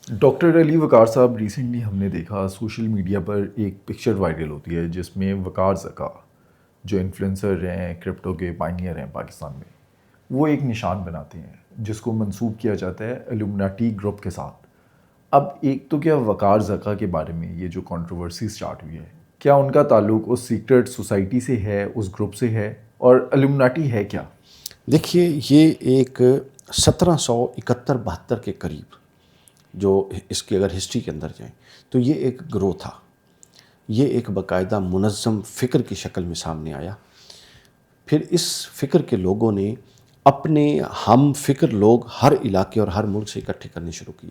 Doctor علی وقار صاحب، recently ہم نے دیکھا سوشل میڈیا پر ایک پکچر وائرل ہوتی ہے جس میں وقار زکا جو انفلوئنسر ہیں، کرپٹو کے پائنیئر ہیں پاکستان میں، وہ ایک نشان بناتے ہیں جس کو منسوب کیا جاتا ہے الومناٹی گروپ کے ساتھ۔ اب ایک تو کیا وقار زکا کے بارے میں یہ جو کنٹروورسی اسٹارٹ ہوئی ہے، کیا ان کا تعلق اس سیکرٹ سوسائٹی سے ہے، اس گروپ سے ہے، اور الومناٹی ہے کیا؟ دیکھیے، یہ ایک 1771-72 کے قریب جو اس کی اگر ہسٹری کے اندر جائیں تو یہ ایک گروہ تھا۔ یہ ایک باقاعدہ منظم فکر کی شکل میں سامنے آیا۔ پھر اس فکر کے لوگوں نے اپنے ہم فکر لوگ ہر علاقے اور ہر ملک سے اکٹھے کرنے شروع کیے۔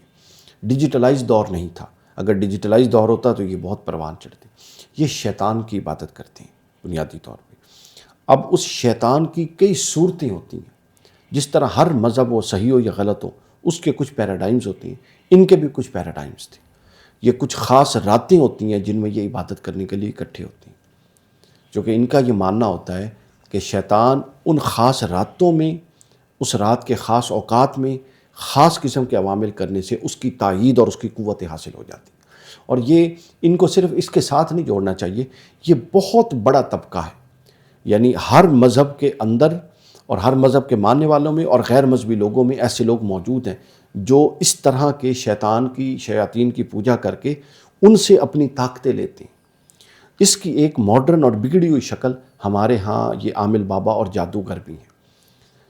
ڈیجیٹلائز دور نہیں تھا، اگر ڈیجیٹلائز دور ہوتا تو یہ بہت پروان چڑھتے۔ یہ شیطان کی عبادت کرتے ہیں بنیادی طور پہ۔ اب اس شیطان کی کئی صورتیں ہوتی ہیں، جس طرح ہر مذہب ہو، صحیح ہو یا غلط ہو، اس کے کچھ پیراڈائمز ہوتے ہیں، ان کے بھی کچھ پیراڈائمز تھے۔ یہ کچھ خاص راتیں ہوتی ہیں جن میں یہ عبادت کرنے کے لیے اکٹھے ہوتے ہیں، چونکہ ان کا یہ ماننا ہوتا ہے کہ شیطان ان خاص راتوں میں، اس رات کے خاص اوقات میں خاص قسم کے عوامل کرنے سے اس کی تائید اور اس کی قوت حاصل ہو جاتی ہے۔ اور یہ ان کو صرف اس کے ساتھ نہیں جوڑنا چاہیے، یہ بہت بڑا طبقہ ہے، یعنی ہر مذہب کے اندر اور ہر مذہب کے ماننے والوں میں اور غیر مذہبی لوگوں میں ایسے لوگ موجود ہیں جو اس طرح کے شیاطین کی پوجا کر کے ان سے اپنی طاقتیں لیتے ہیں۔ اس کی ایک ماڈرن اور بگڑی ہوئی شکل ہمارے ہاں یہ عامل بابا اور جادوگر بھی ہیں۔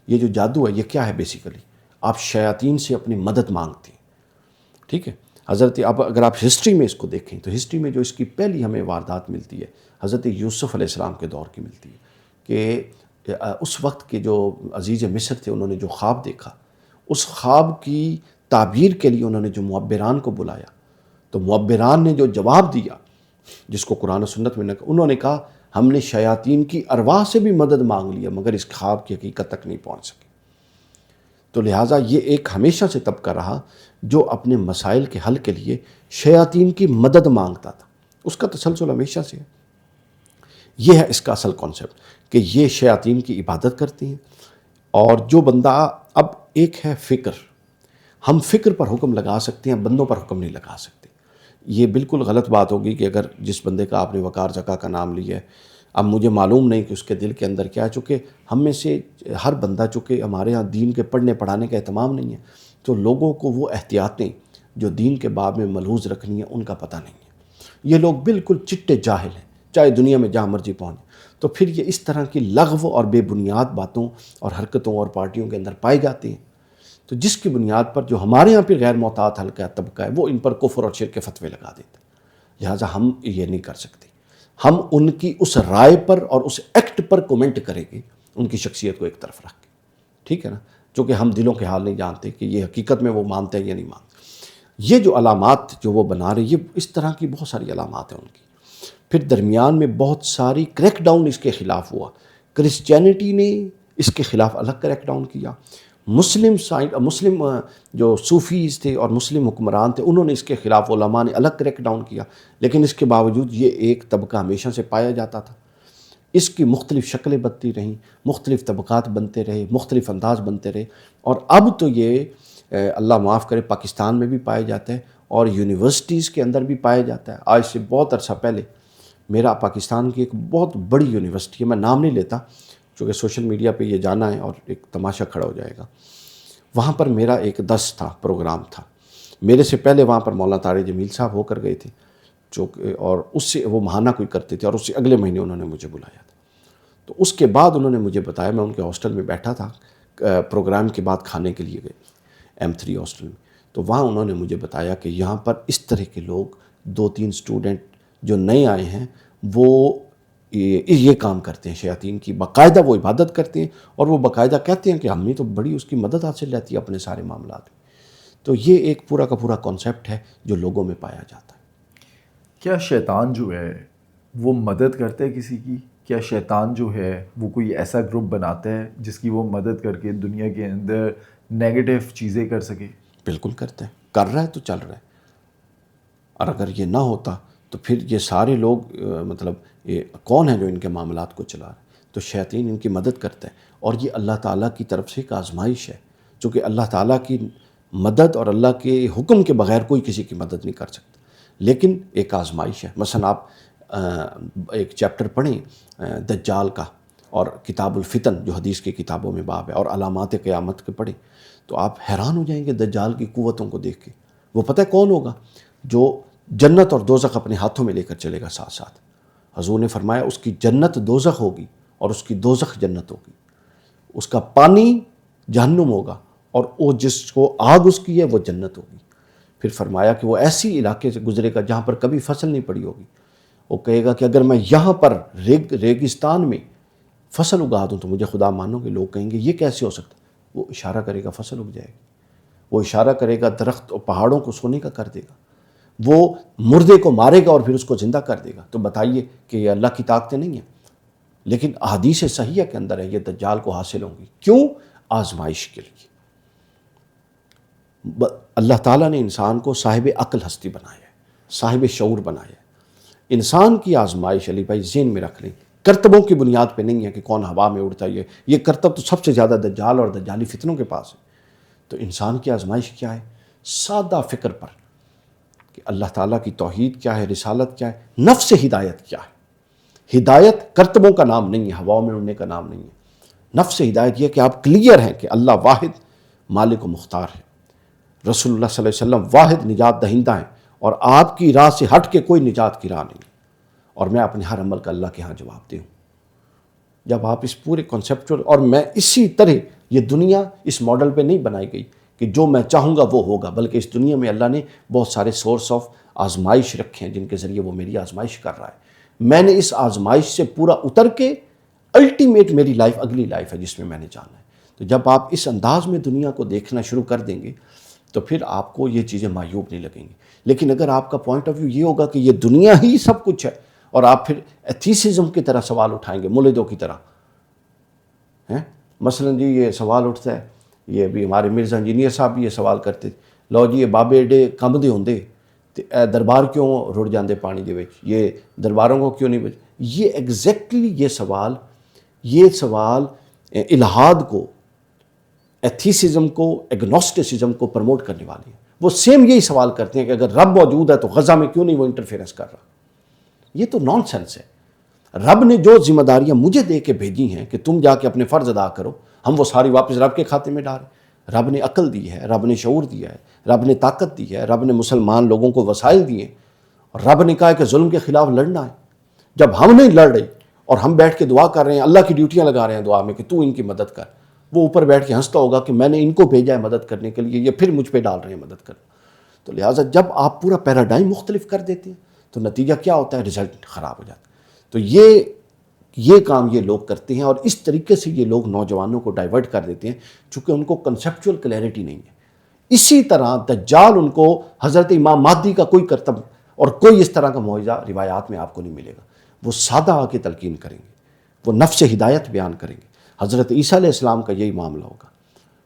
یہ جو جادو ہے یہ کیا ہے؟ بیسیکلی آپ شیاطین سے اپنی مدد مانگتے ہیں، ٹھیک ہے؟ اب اگر آپ ہسٹری میں اس کو دیکھیں تو ہسٹری میں جو اس کی پہلی ہمیں واردات ملتی ہے حضرت یوسف علیہ السلام کے دور کی ملتی ہے کہ اس وقت کے جو عزیز مصر تھے انہوں نے جو خواب دیکھا، اس خواب کی تعبیر کے لیے انہوں نے جو معبران کو بلایا، تو معبران نے جو جواب دیا جس کو قرآن و سنت میں انہوں نے کہا ہم نے شیاطین کی ارواح سے بھی مدد مانگ لیا مگر اس خواب کی حقیقت تک نہیں پہنچ سکے۔ تو لہٰذا یہ ایک ہمیشہ سے طبقہ رہا جو اپنے مسائل کے حل کے لیے شیاطین کی مدد مانگتا تھا، اس کا تسلسل ہمیشہ سے ہے۔ یہ ہے اس کا اصل کانسیپٹ کہ یہ شیاطین کی عبادت کرتی ہیں۔ اور جو بندہ اب ایک ہے فکر، ہم فکر پر حکم لگا سکتے ہیں، بندوں پر حکم نہیں لگا سکتے۔ یہ بالکل غلط بات ہوگی کہ اگر جس بندے کا آپ نے وقار زکا کا نام لیا ہے، اب مجھے معلوم نہیں کہ اس کے دل کے اندر کیا ہے، چونکہ ہم میں سے ہر بندہ، چونکہ ہمارے ہاں دین کے پڑھنے پڑھانے کا اہتمام نہیں ہے، تو لوگوں کو وہ احتیاطیں جو دین کے باب میں ملحوظ رکھنی ہیں ان کا پتہ نہیں ہے۔ یہ لوگ بالکل چٹے جاہل ہیں، چاہے دنیا میں جہاں مرضی پہنچے۔ تو پھر یہ اس طرح کی لغو اور بے بنیاد باتوں اور حرکتوں اور پارٹیوں کے اندر پائے جاتے ہیں، تو جس کی بنیاد پر جو ہمارے یہاں پہ غیر محتاط حلقہ طبقہ ہے وہ ان پر کفر اور شرک کے فتوے لگا دیتے ہیں۔ لہٰذا ہم یہ نہیں کر سکتے، ہم ان کی اس رائے پر اور اس ایکٹ پر کومنٹ کریں گے، ان کی شخصیت کو ایک طرف رکھ کے، ٹھیک ہے نا؟ چونکہ ہم دلوں کے حال نہیں جانتے کہ یہ حقیقت میں وہ مانتے ہیں یا نہیں مانتے۔ یہ جو علامات جو وہ بنا رہے، یہ اس طرح کی بہت ساری علامات ہیں ان کی۔ پھر درمیان میں بہت ساری کریک ڈاؤن اس کے خلاف ہوا۔ کرسچینٹی نے اس کے خلاف الگ کریک ڈاؤن کیا، مسلم جو صوفیز تھے اور مسلم حکمران تھے انہوں نے اس کے خلاف، علماء نے الگ کریک ڈاؤن کیا، لیکن اس کے باوجود یہ ایک طبقہ ہمیشہ سے پایا جاتا تھا۔ اس کی مختلف شکلیں بنتی رہیں، مختلف طبقات بنتے رہے، مختلف انداز بنتے رہے، اور اب تو یہ اللہ معاف کرے پاکستان میں بھی پایا جاتا ہے اور یونیورسٹیز کے اندر بھی پایا جاتا ہے۔ آج سے بہت عرصہ پہلے میرا پاکستان کی ایک بہت بڑی یونیورسٹی ہے، میں نام نہیں لیتا چونکہ سوشل میڈیا پہ یہ جانا ہے اور ایک تماشا کھڑا ہو جائے گا، وہاں پر میرا ایک درس تھا، پروگرام تھا۔ میرے سے پہلے وہاں پر مولانا طارق جمیل صاحب ہو کر گئے تھے، اور اس سے وہ ماہانہ کوئی کرتے تھے، اور اس سے اگلے مہینے انہوں نے مجھے بلایا تھا۔ تو اس کے بعد انہوں نے مجھے بتایا، میں ان کے ہاسٹل میں بیٹھا تھا، پروگرام کے بعد کھانے کے لیے گئے M3 ہاسٹل میں، تو وہاں انہوں نے مجھے بتایا کہ یہاں پر اس طرح کے لوگ 2-3 اسٹوڈنٹ جو نئے آئے ہیں وہ یہ کام کرتے ہیں، شیاطین کی باقاعدہ وہ عبادت کرتے ہیں، اور وہ باقاعدہ کہتے ہیں کہ ہم نے تو بڑی اس کی مدد حاصل رہتی ہے اپنے سارے معاملات میں۔ تو یہ ایک پورا کا پورا کانسیپٹ ہے جو لوگوں میں پایا جاتا ہے۔ کیا شیطان جو ہے وہ مدد کرتا ہے کسی کی؟ کیا شیطان جو ہے وہ کوئی ایسا گروپ بناتا ہے جس کی وہ مدد کر کے دنیا کے اندر نیگیٹو چیزیں کر سکے؟ بالکل کرتا ہے، کر رہا ہے تو چل رہا ہے، اور اگر یہ نہ ہوتا تو پھر یہ سارے لوگ مطلب یہ کون ہے جو ان کے معاملات کو چلا رہا ہے؟ تو شیاطین ان کی مدد کرتا ہے، اور یہ اللہ تعالیٰ کی طرف سے ایک آزمائش ہے، چونکہ اللہ تعالیٰ کی مدد اور اللہ کے حکم کے بغیر کوئی کسی کی مدد نہیں کر سکتا، لیکن ایک آزمائش ہے۔ مثلا آپ ایک چیپٹر پڑھیں دجال کا، اور کتاب الفتن جو حدیث کی کتابوں میں باب ہے، اور علامات قیامت کے پڑھیں، تو آپ حیران ہو جائیں گے دجال کی قوتوں کو دیکھ کے۔ وہ پتہ ہے کون ہوگا؟ جو جنت اور دوزخ اپنے ہاتھوں میں لے کر چلے گا ساتھ ساتھ۔ حضور نے فرمایا اس کی جنت دوزخ ہوگی اور اس کی دوزخ جنت ہوگی، اس کا پانی جہنم ہوگا اور وہ جس کو آگ اس کی ہے وہ جنت ہوگی۔ پھر فرمایا کہ وہ ایسی علاقے سے گزرے گا جہاں پر کبھی فصل نہیں پڑی ہوگی۔ وہ کہے گا کہ اگر میں یہاں پر ریگستان میں فصل اگا دوں تو مجھے خدا مانو گے۔ لوگ کہیں گے یہ کیسے ہو سکتا؟ وہ اشارہ کرے گا فصل اگ جائے گی، وہ اشارہ کرے گا درخت اور پہاڑوں کو سونے کا کر دے گا، وہ مردے کو مارے گا اور پھر اس کو زندہ کر دے گا۔ تو بتائیے کہ یہ اللہ کی طاقتیں نہیں ہیں؟ لیکن احادیث صحیحہ کے اندر ہے یہ دجال کو حاصل ہوں گی۔ کیوں؟ آزمائش کے لیے۔ اللہ تعالیٰ نے انسان کو صاحب عقل ہستی بنایا ہے، صاحب شعور بنایا ہے۔ انسان کی آزمائش علی بھائی ذہن میں رکھ لیں، کرتبوں کی بنیاد پہ نہیں ہے کہ کون ہوا میں اڑتا ہے۔ یہ کرتب تو سب سے زیادہ دجال اور دجالی فتنوں کے پاس ہے۔ تو انسان کی آزمائش کیا ہے؟ سادہ فکر پر کہ اللہ تعالیٰ کی توحید کیا ہے، رسالت کیا ہے، نفس ہدایت کیا ہے۔ ہدایت کرتبوں کا نام نہیں ہے، ہواؤں میں اڑنے کا نام نہیں ہے۔ نفس ہدایت یہ کہ آپ کلیئر ہیں کہ اللہ واحد مالک و مختار ہے، رسول اللہ صلی اللہ علیہ وسلم واحد نجات دہندہ ہیں، اور آپ کی راہ سے ہٹ کے کوئی نجات کی راہ نہیں، اور میں اپنے ہر عمل کا اللہ کے ہاں جواب دوں۔ جب آپ اس پورے کنسیپچول، اور میں اسی طرح، یہ دنیا اس ماڈل پہ نہیں بنائی گئی کہ جو میں چاہوں گا وہ ہوگا، بلکہ اس دنیا میں اللہ نے بہت سارے سورس آف آزمائش رکھے ہیں جن کے ذریعے وہ میری آزمائش کر رہا ہے۔ میں نے اس آزمائش سے پورا اتر کے الٹیمیٹ میری لائف اگلی لائف ہے جس میں میں نے جانا ہے۔ تو جب آپ اس انداز میں دنیا کو دیکھنا شروع کر دیں گے تو پھر آپ کو یہ چیزیں معیوب نہیں لگیں گی۔ لیکن اگر آپ کا پوائنٹ آف ویو یہ ہوگا کہ یہ دنیا ہی سب کچھ ہے، اور آپ پھر ایتھیسزم کی طرح سوال اٹھائیں گے، مولدوں کی طرح ہیں۔ مثلا جی یہ سوال اٹھتا ہے، یہ بھی ہمارے مرزا انجینئر صاحب بھی یہ سوال کرتے تھے، لو جی یہ بابے ایڈے کم دے ہوندے تے دربار کیوں رڑ جاندے پانی دے وچ، یہ درباروں کو کیوں نہیں بچ؟ یہ ایگزیکٹلی یہ سوال الہاد کو، ایتھیسزم کو، ایگنوسٹسزم کو پروموٹ کرنے والی ہیں۔ وہ سیم یہی سوال کرتے ہیں کہ اگر رب موجود ہے تو غزہ میں کیوں نہیں وہ انٹرفیئرنس کر رہا؟ یہ تو نان سینس ہے۔ رب نے جو ذمہ داریاں مجھے دے کے بھیجی ہیں کہ تم جا کے اپنے فرض ادا کرو، ہم وہ ساری واپس رب کے کھاتے میں ڈالیں۔ رب نے عقل دی ہے، رب نے شعور دیا ہے، رب نے طاقت دی ہے، رب نے مسلمان لوگوں کو وسائل دیے، اور رب نے کہا ہے کہ ظلم کے خلاف لڑنا ہے۔ جب ہم نہیں لڑ رہے اور ہم بیٹھ کے دعا کر رہے ہیں، اللہ کی ڈیوٹیاں لگا رہے ہیں دعا میں کہ تو ان کی مدد کر، وہ اوپر بیٹھ کے ہنستا ہوگا کہ میں نے ان کو بھیجا ہے مدد کرنے کے لیے، یہ پھر مجھ پہ ڈال رہے ہیں مدد کرنا۔ تو لہٰذا جب آپ پورا پیراڈائم مختلف کر دیتے ہیں تو نتیجہ کیا ہوتا ہے؟ رزلٹ خراب ہو جاتا ہے۔ تو یہ کام یہ لوگ کرتے ہیں، اور اس طریقے سے یہ لوگ نوجوانوں کو ڈائیورٹ کر دیتے ہیں چونکہ ان کو کنسیپچول کلیئرٹی نہیں ہے۔ اسی طرح دجال ان کو حضرت امام مہدی کا کوئی کرتب اور کوئی اس طرح کا معجزہ روایات میں آپ کو نہیں ملے گا۔ وہ سادہ آ کے تلقین کریں گے، وہ نفس ہدایت بیان کریں گے۔ حضرت عیسیٰ علیہ السلام کا یہی معاملہ ہوگا،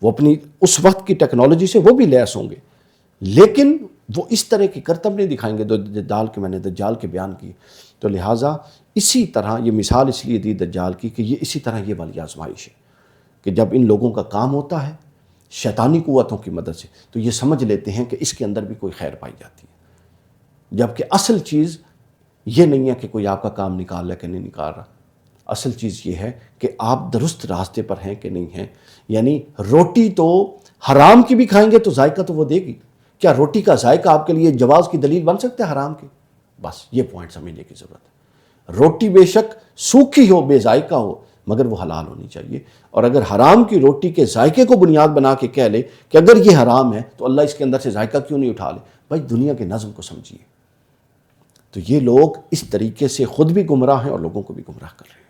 وہ اپنی اس وقت کی ٹیکنالوجی سے وہ بھی لیس ہوں گے، لیکن وہ اس طرح کی کرتب نہیں دکھائیں گے دجال کے میں نے دجال کے بیان کی۔ تو لہٰذا اسی طرح یہ مثال اس لیے دی دجال کی کہ یہ اسی طرح یہ والی آزمائش ہے کہ جب ان لوگوں کا کام ہوتا ہے شیطانی قوتوں کی مدد سے تو یہ سمجھ لیتے ہیں کہ اس کے اندر بھی کوئی خیر پائی جاتی ہے، جبکہ اصل چیز یہ نہیں ہے کہ کوئی آپ کا کام نکال رہا ہے کہ نہیں نکال رہا۔ اصل چیز یہ ہے کہ آپ درست راستے پر ہیں کہ نہیں ہیں۔ یعنی روٹی تو حرام کی بھی کھائیں گے تو ذائقہ تو وہ دے گی۔ کیا روٹی کا ذائقہ آپ کے لیے جواز کی دلیل بن سکتا ہے حرام کی؟ بس یہ پوائنٹ سمجھنے کی ضرورت ہے۔ روٹی بے شک سوکھی ہو، بے ذائقہ ہو، مگر وہ حلال ہونی چاہیے۔ اور اگر حرام کی روٹی کے ذائقے کو بنیاد بنا کے کہہ لے کہ اگر یہ حرام ہے تو اللہ اس کے اندر سے ذائقہ کیوں نہیں اٹھا لے؟ بھائی دنیا کے نظم کو سمجھیے۔ تو یہ لوگ اس طریقے سے خود بھی گمراہ ہیں اور لوگوں کو بھی گمراہ کر رہے ہیں۔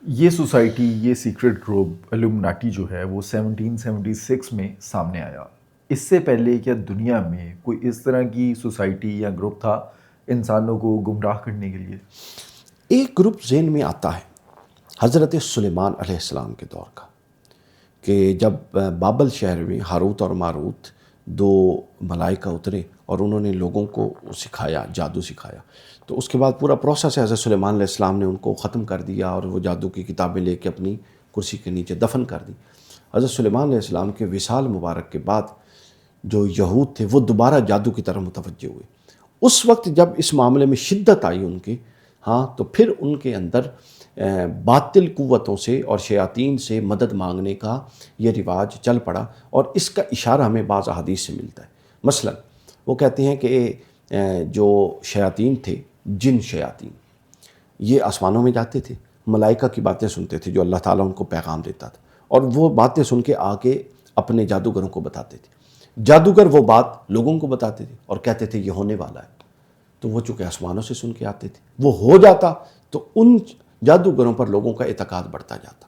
یہ سوسائٹی، یہ سیکرٹ گروپ الومناٹی جو ہے وہ 1776 میں سامنے آیا۔ اس سے پہلے کیا دنیا میں کوئی اس طرح کی سوسائٹی یا گروپ تھا انسانوں کو گمراہ کرنے کے لیے؟ ایک گروپ ذہن میں آتا ہے حضرت سلیمان علیہ السلام کے دور کا، کہ جب بابل شہر میں ہاروت اور ماروت دو ملائکہ اترے اور انہوں نے لوگوں کو سکھایا، جادو سکھایا، تو اس کے بعد پورا پروسیس ہے، حضرت سلیمان علیہ السلام نے ان کو ختم کر دیا اور وہ جادو کی کتابیں لے کے اپنی کرسی کے نیچے دفن کر دی۔ حضرت سلیمان علیہ السلام کے وصال مبارک کے بعد جو یہود تھے وہ دوبارہ جادو کی طرف متوجہ ہوئے۔ اس وقت جب اس معاملے میں شدت آئی ان کی، ہاں، تو پھر ان کے اندر باطل قوتوں سے اور شیاطین سے مدد مانگنے کا یہ رواج چل پڑا، اور اس کا اشارہ ہمیں بعض احادیث سے ملتا ہے۔ مثلا وہ کہتے ہیں کہ جو شیاطین تھے، جن شیاطین، یہ آسمانوں میں جاتے تھے، ملائکہ کی باتیں سنتے تھے جو اللہ تعالیٰ ان کو پیغام دیتا تھا، اور وہ باتیں سن کے آگے اپنے جادوگروں کو بتاتے تھے۔ جادوگر وہ بات لوگوں کو بتاتے تھے اور کہتے تھے یہ ہونے والا ہے، تو وہ چونکہ آسمانوں سے سن کے آتے تھے، وہ ہو جاتا تو ان جادوگروں پر لوگوں کا اعتقاد بڑھتا جاتا۔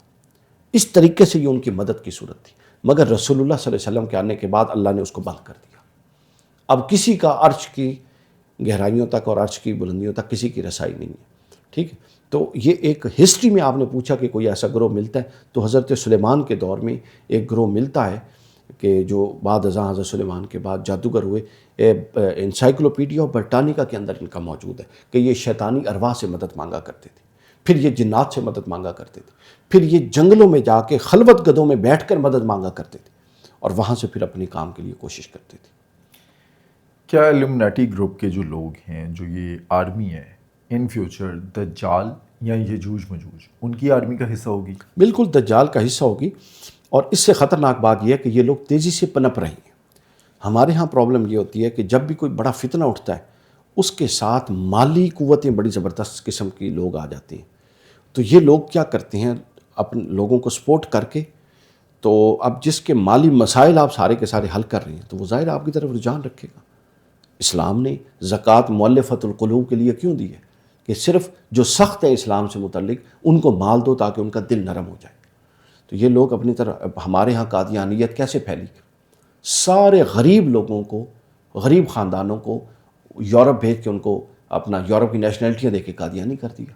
اس طریقے سے یہ ان کی مدد کی صورت تھی، مگر رسول اللہ صلی اللہ علیہ وسلم کے آنے کے بعد اللہ نے اس کو بند کر دیا۔ اب کسی کا عرش کی گہرائیوں تک اور عرش کی بلندیوں تک کسی کی رسائی نہیں ہے، ٹھیک ہے۔ تو یہ ایک ہسٹری میں آپ نے پوچھا کہ کوئی ایسا گروہ ملتا ہے، تو حضرت سلیمان کے دور میں ایک گروہ ملتا ہے کہ جو بعد ازاں حضرت سلیمان کے بعد جادوگر ہوئے۔ انسائکلوپیڈیا برٹانیکا کے اندر ان کا موجود ہے کہ یہ شیطانی ارواح سے مدد مانگا کرتے تھے، پھر یہ جنات سے مدد مانگا کرتے تھے، پھر یہ جنگلوں میں جا کے خلوت گدوں میں بیٹھ کر مدد مانگا کرتے تھے، اور وہاں سے پھر اپنے کام کے لیے کوشش کرتے تھے۔ کیا الومناٹی گروپ کے جو لوگ ہیں، جو یہ آرمی ہے، ان فیوچر دجال یا یجوج مجوج ان کی آرمی کا حصہ ہوگی؟ بالکل دجال کا حصہ ہوگی، اور اس سے خطرناک بات یہ ہے کہ یہ لوگ تیزی سے پنپ رہے ہیں۔ ہمارے ہاں پرابلم یہ ہوتی ہے کہ جب بھی کوئی بڑا فتنہ اٹھتا ہے، اس کے ساتھ مالی قوتیں بڑی زبردست قسم کی لوگ آ جاتے ہیں۔ تو یہ لوگ کیا کرتے ہیں، اپنے لوگوں کو سپورٹ کر کے، تو اب جس کے مالی مسائل آپ سارے کے سارے حل کر رہے ہیں تو وہ ظاہر آپ کی طرف رجحان رکھے گا۔ اسلام نے زکوٰۃ مؤلفۃ القلوب کے لیے کیوں دی ہے؟ کہ صرف جو سخت ہے اسلام سے متعلق ان کو مال دو تاکہ ان کا دل نرم ہو جائے۔ تو یہ لوگ اپنی طرح، ہمارے ہاں قادیانیت کیسے پھیلی؟ سارے غریب لوگوں کو، غریب خاندانوں کو یورپ بھیج کے ان کو اپنا یورپ کی نیشنلٹیاں دے کے قادیانی کر دیا،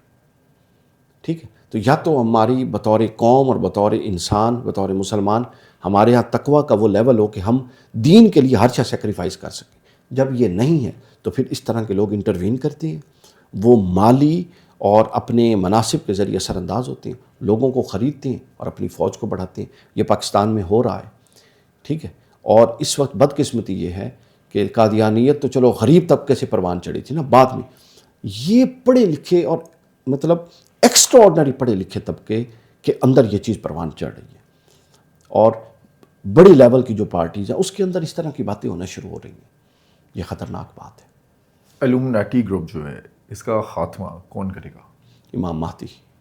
ٹھیک ہے۔ تو یا تو ہماری بطور قوم اور بطور انسان، بطور مسلمان، ہمارے ہاں تقویٰ کا وہ لیول ہو کہ ہم دین کے لیے ہر شے سیکریفائس کر سکیں۔ جب یہ نہیں ہے تو پھر اس طرح کے لوگ انٹروین کرتے ہیں، وہ مالی اور اپنے مناصب کے ذریعے اثر انداز ہوتے ہیں، لوگوں کو خریدتے ہیں اور اپنی فوج کو بڑھاتے ہیں۔ یہ پاکستان میں ہو رہا ہے، ٹھیک ہے۔ اور اس وقت بدقسمتی یہ ہے کہ قادیانیت تو چلو غریب طبقے سے پروان چڑھی تھی نا، بعد میں یہ پڑھے لکھے اور مطلب ایکسٹرا آرڈنری پڑھے لکھے طبقے کے اندر یہ چیز پروان چڑھ رہی ہے، اور بڑی لیول کی جو پارٹیز ہیں اس کے اندر اس طرح کی باتیں ہونا شروع ہو رہی ہیں۔ یہ خطرناک بات ہے۔ الومناٹی گروپ جو ہے، اس کا خاتمہ کون کرے گا؟ امام مہدی۔